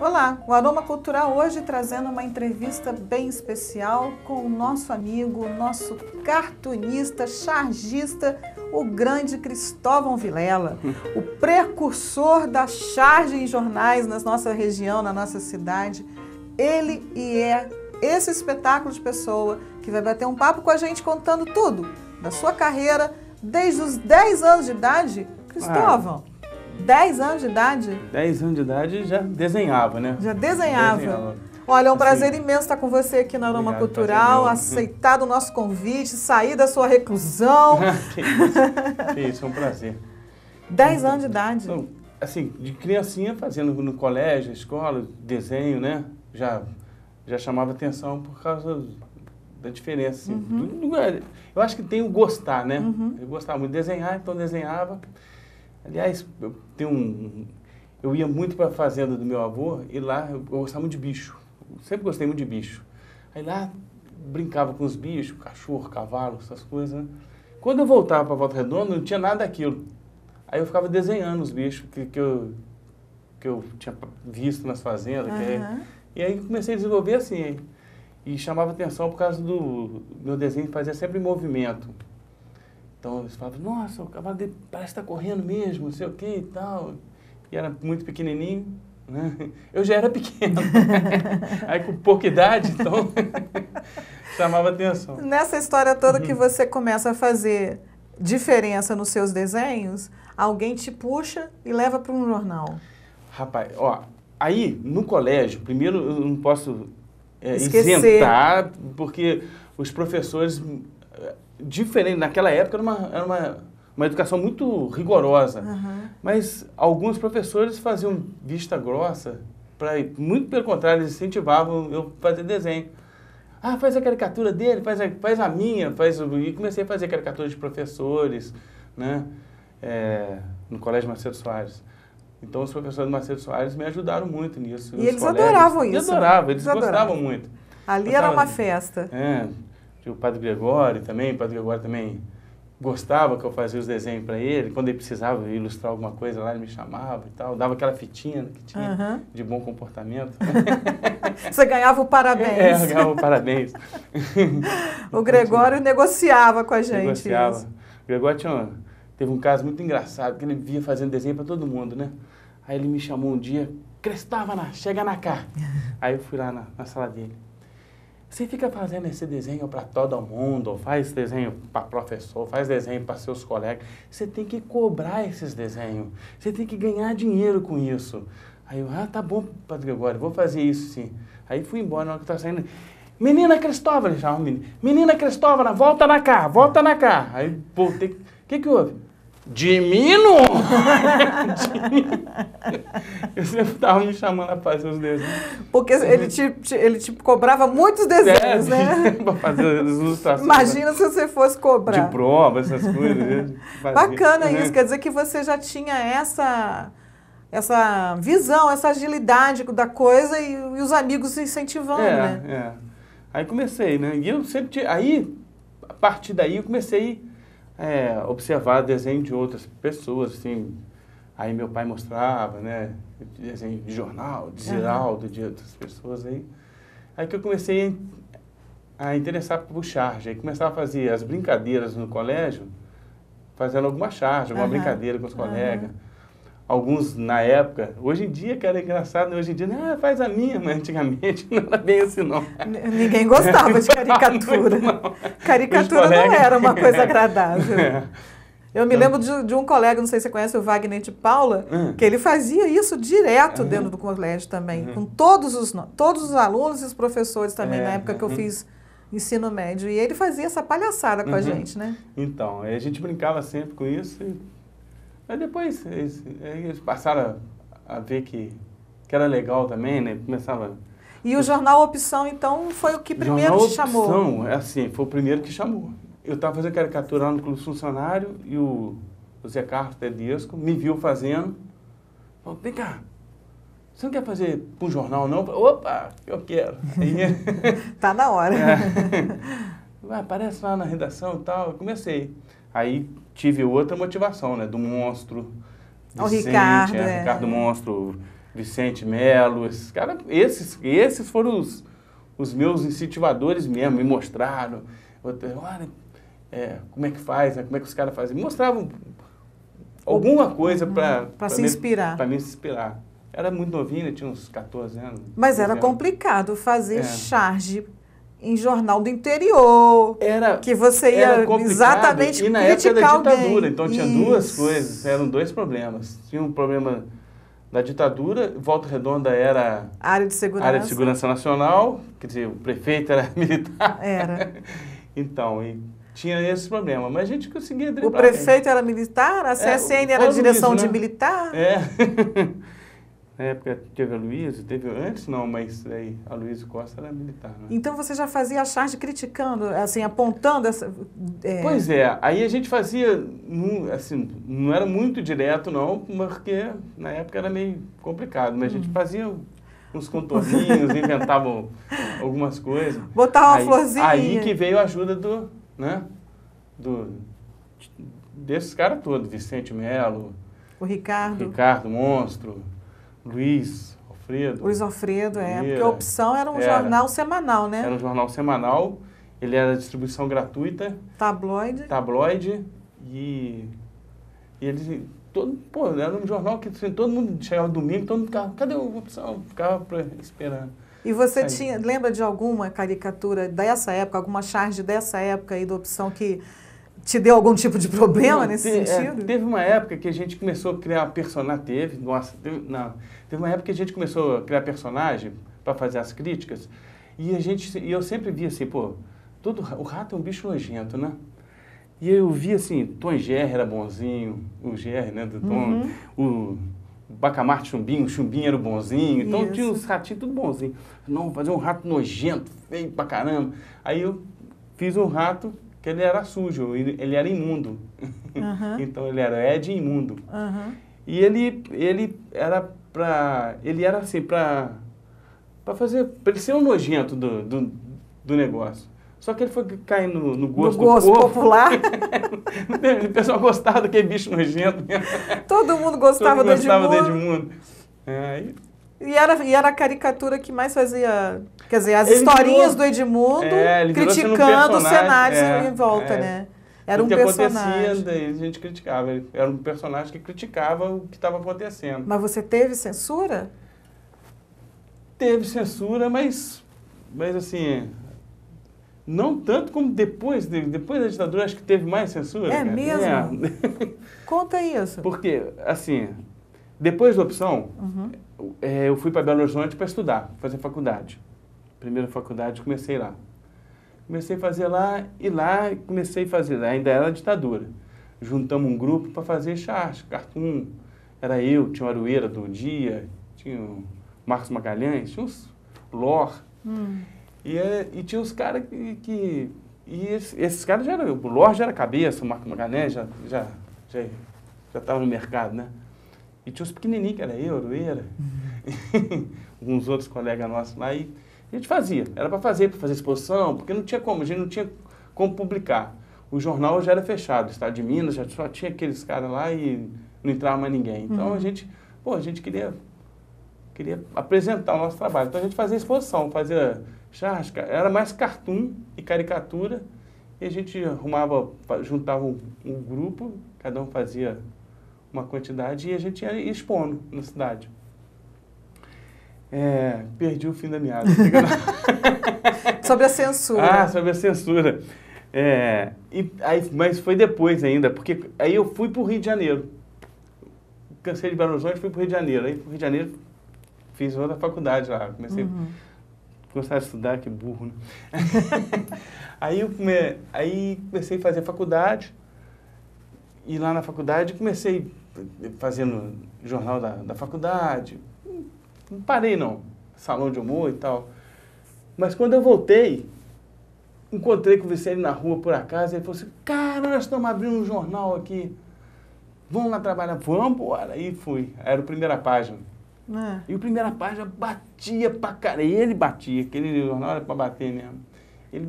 Olá, o Aroma Cultural hoje trazendo uma entrevista bem especial com o nosso amigo, nosso cartunista, chargista, o grande Cristóvão Vilela, o precursor da charge em jornais na nossa região, na nossa cidade. Ele é esse espetáculo de pessoa que vai bater um papo com a gente contando tudo da sua carreira desde os 10 anos de idade. Cristóvão, 10 anos de idade? 10 anos de idade já desenhava, né? Já desenhava. Olha, é um prazer imenso estar com você aqui na Aroma Cultural, aceitar o nosso convite, sair da sua reclusão. Que isso, é um prazer. 10 anos de idade. Então, assim, de criancinha, fazendo no colégio, escola, desenho, né? Já chamava atenção por causa da diferença. Assim. Eu acho que tem o gostar, né? Eu gostava muito de desenhar, então desenhava. Aliás, eu ia muito para a fazenda do meu avô e lá eu gostava muito de bicho. Eu sempre gostei muito de bicho. Aí lá brincava com os bichos, cachorro, cavalo, essas coisas, né? Quando eu voltava para Volta Redonda, não tinha nada daquilo. Aí eu ficava desenhando os bichos que eu tinha visto nas fazendas. E aí comecei a desenvolver assim. E chamava atenção por causa do meu desenho, fazia sempre movimento. Então eles falavam, nossa, o cavalo dele parece estar correndo mesmo, não sei o que e tal. E era muito pequenininho, né? Eu já era pequeno. Aí com pouca idade, então chamava atenção. Nessa história toda que você começa a fazer diferença nos seus desenhos, alguém te puxa e leva para um jornal. Rapaz, ó, aí no colégio, primeiro eu não posso isentar, porque os professores... Diferente, naquela época era uma educação muito rigorosa, mas alguns professores faziam vista grossa, muito pelo contrário, eles incentivavam eu a fazer desenho. Ah, faz a caricatura dele, faz a minha, e comecei a fazer caricatura de professores, né, no Colégio Macedo Soares. Então os professores do Macedo Soares me ajudaram muito nisso. E eles adoravam isso. Eles gostavam muito. Ali era uma festa. O Padre Gregório também, gostava que eu fazia os desenhos para ele. Quando ele precisava ilustrar alguma coisa lá, ele me chamava e tal. Dava aquela fitinha que tinha de bom comportamento. Você ganhava o parabéns. Eu ganhava o parabéns. O Gregório negociava com a gente. Negociava. Isso. O Gregório teve um caso muito engraçado, que ele via fazendo desenho para todo mundo, né? Aí ele me chamou um dia, Cristóvão, chega na cá. Aí eu fui lá na sala dele. Você fica fazendo esse desenho para todo mundo, faz desenho para professor, faz desenho para seus colegas. Você tem que cobrar esses desenhos. Você tem que ganhar dinheiro com isso. Aí eu, tá bom, Padre Gregório, vou fazer isso sim. Aí fui embora, na hora que eu estava saindo. Menina Cristóvão, ele chamava menina. Menina Cristóvão, volta na cá, volta na cá. Aí voltei. O que houve? Dimino! Eu sempre estava me chamando a fazer os desenhos. Porque ele te cobrava muitos desenhos, né? Para fazer as ilustrações. Imagina se você fosse cobrar. De prova, essas coisas. Bacana isso, quer dizer que você já tinha essa visão, essa agilidade da coisa e os amigos incentivando, né? Aí comecei, né? E eu sempre... Aí, a partir daí, eu comecei... observar desenho de outras pessoas, assim. Aí meu pai mostrava, né, desenho de jornal, de Ziraldo, de outras pessoas aí. Aí que eu comecei a interessar por charge. Aí começava a fazer as brincadeiras no colégio, fazendo alguma charge, alguma brincadeira com os colegas. Alguns na época, hoje em dia, cara, é engraçado, né? Hoje em dia, faz a minha, mas antigamente não era bem assim, não. Ninguém gostava de caricatura. Caricatura não era uma coisa agradável. Eu me lembro de um colega, não sei se você conhece, o Wagner de Paula, que ele fazia isso direto dentro do colégio também, com todos os alunos e os professores também, na época que eu fiz ensino médio. E ele fazia essa palhaçada com a gente, né? Então, a gente brincava sempre com isso. Mas depois eles passaram a ver que era legal também, né? Começava... E o Jornal Opção, então, foi o que primeiro te chamou? Jornal Opção, assim, foi o primeiro que chamou. Eu estava fazendo caricatura lá no Clube Funcionário e o Zé Carlos Tedesco me viu fazendo. Falou, vem cá, você não quer fazer para um jornal, não? Opa, eu quero. Tá na hora. Aparece lá na redação e tal. Eu comecei. Aí tive outra motivação, né? Do Monstro, o Ricardo, Ricardo Monstro, Vicente Melo, esses foram os meus incentivadores mesmo, me mostraram, olha, como é que faz, né? Como é que os caras fazem, me mostravam alguma coisa para se inspirar. Para me inspirar. Era muito novinho, tinha uns 14 anos. Mas era complicado fazer charge em jornal do interior, que você ia exatamente e na época da ditadura, alguém. Então tinha duas coisas, eram dois problemas. Tinha um problema da ditadura, Volta Redonda era área de segurança nacional, quer dizer, o prefeito era militar. Era. Então, tinha esse problema, mas a gente conseguia driblar. O prefeito era militar, a CSN era a direção de militar? Na época teve a Luísa, teve antes não, mas aí a Luísa Costa era militar. Né? Então você já fazia a charge criticando, assim, apontando essa... Pois é, aí a gente fazia, assim, não era muito direto não, porque na época era meio complicado, mas a gente fazia uns contorninhos, inventava algumas coisas. Botava uma florzinha. Aí que veio a ajuda desses caras todos, Vicente Melo, o Ricardo Monstro, Luiz Alfredo, porque a Opção era um jornal semanal, né? Era um jornal semanal, ele era distribuição gratuita. Tabloide, e eles, era um jornal que assim, todo mundo chegava domingo, todo mundo ficava, cadê a Opção? Ficava esperando. E você lembra de alguma caricatura dessa época, alguma charge dessa época aí da Opção que te deu algum tipo de problema nesse sentido? Teve uma época que a gente começou a criar personagem, teve uma época que a gente começou a criar personagem para fazer as críticas, e eu sempre via assim, o rato é um bicho nojento, né? E eu via assim, Tom Gerry era bonzinho, o Gerry, né, do Tom, o Bacamarte Chumbinho, o Chumbinho era o bonzinho, então tinha uns ratinhos tudo bonzinho. Não, fazer um rato nojento, feio pra caramba. Aí eu fiz um rato que ele era sujo, ele era imundo. Então ele era Ed imundo. E ele era assim, para ele ser um nojento do negócio. Só que ele foi cair no gosto popular. O pessoal gostava daquele bicho nojento. Todo mundo gostava do Edmundo. E era a caricatura que mais fazia, quer dizer, as historinhas do Edmundo criticando os cenários em volta, né? Era um personagem. Acontecia, daí a gente criticava. Era um personagem que criticava o que estava acontecendo. Mas você teve censura? Teve censura, mas assim, não tanto como depois da ditadura, acho que teve mais censura. É mesmo? Conta isso. Porque, assim, depois da Opção, eu fui para Belo Horizonte para estudar, fazer faculdade. Primeira faculdade, comecei lá. Comecei a fazer lá, ainda era ditadura. Juntamos um grupo para fazer charge, cartoon. Era eu, tinha o Aroeira do Dia, tinha o Marcos Magalhães, tinha os Lor. E tinha os caras que esses caras já eram, o Lor já era cabeça, o Marcos Magalhães já estava no mercado, né? E tinha os pequenininhos, que era eu, Aroeira, alguns outros colegas nossos lá, e a gente fazia. Era para fazer exposição, porque não tinha como, a gente não tinha como publicar. O jornal já era fechado, o Estado de Minas já só tinha aqueles caras lá e não entrava mais ninguém. Então a gente queria apresentar o nosso trabalho. Então a gente fazia exposição, fazia charge, era mais cartoon e caricatura, e a gente juntava um grupo, cada um fazia uma quantidade e a gente ia expondo na cidade. Perdi o fim da meada. Sobre a censura. Sobre a censura. Mas foi depois ainda, porque aí eu fui para o Rio de Janeiro. Cansei de Belo Horizonte e fui para o Rio de Janeiro. Aí, para o Rio de Janeiro, fiz outra faculdade lá. Comecei a estudar, que burro, né? Aí comecei a fazer faculdade. E lá na faculdade comecei fazendo jornal da faculdade. Não parei não, salão de humor e tal. Mas quando eu voltei, encontrei com o Vicente na rua por acaso, e ele falou assim, cara, nós estamos abrindo um jornal aqui, vamos lá trabalhar, vamos embora. Aí fui, era o Primeira Página. E o Primeira Página batia pra caramba, ele batia, aquele jornal era pra bater mesmo.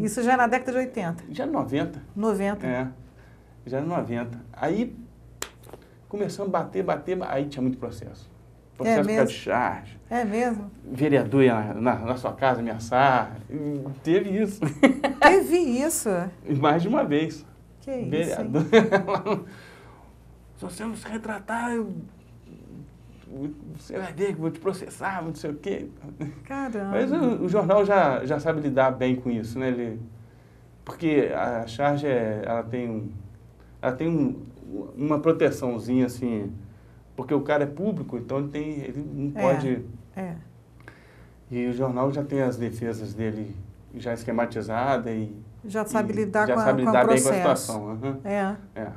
Isso já é na década de 80? Já 90. 90? Já era 90. Aí começamos a bater, aí tinha muito processo. processo por causa de charge. É mesmo? Vereador ia na sua casa ameaçar. Teve isso. Teve isso? Mais de uma vez. Que isso, vereador. Se você não se retratar, você vai ver que eu vou te processar, não sei o quê. Caramba. Mas o jornal já sabe lidar bem com isso, né? Porque a charge, ela tem uma proteçãozinha, assim, porque o cara é público, então ele não pode... E o jornal já tem as defesas dele já esquematizadas e... Já sabe lidar já com sabe o lidar bem processo. com a situação. Uhum.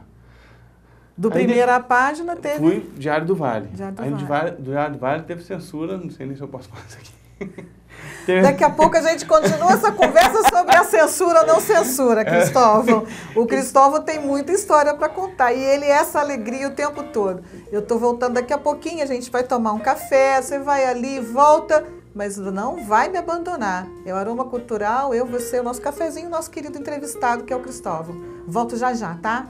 Do primeira página teve... Fui Diário do Vale. Diário do Vale. Do Diário do Vale teve censura, não sei nem se eu posso falar isso aqui. Daqui a pouco a gente continua essa conversa sobre a censura ou não censura, Cristóvão. O Cristóvão tem muita história para contar e ele é essa alegria o tempo todo. Eu estou voltando daqui a pouquinho, a gente vai tomar um café, você vai ali, volta, mas não vai me abandonar. É o Aroma Cultural, eu, você, o nosso cafezinho, o nosso querido entrevistado, que é o Cristóvão. Volto já já, tá?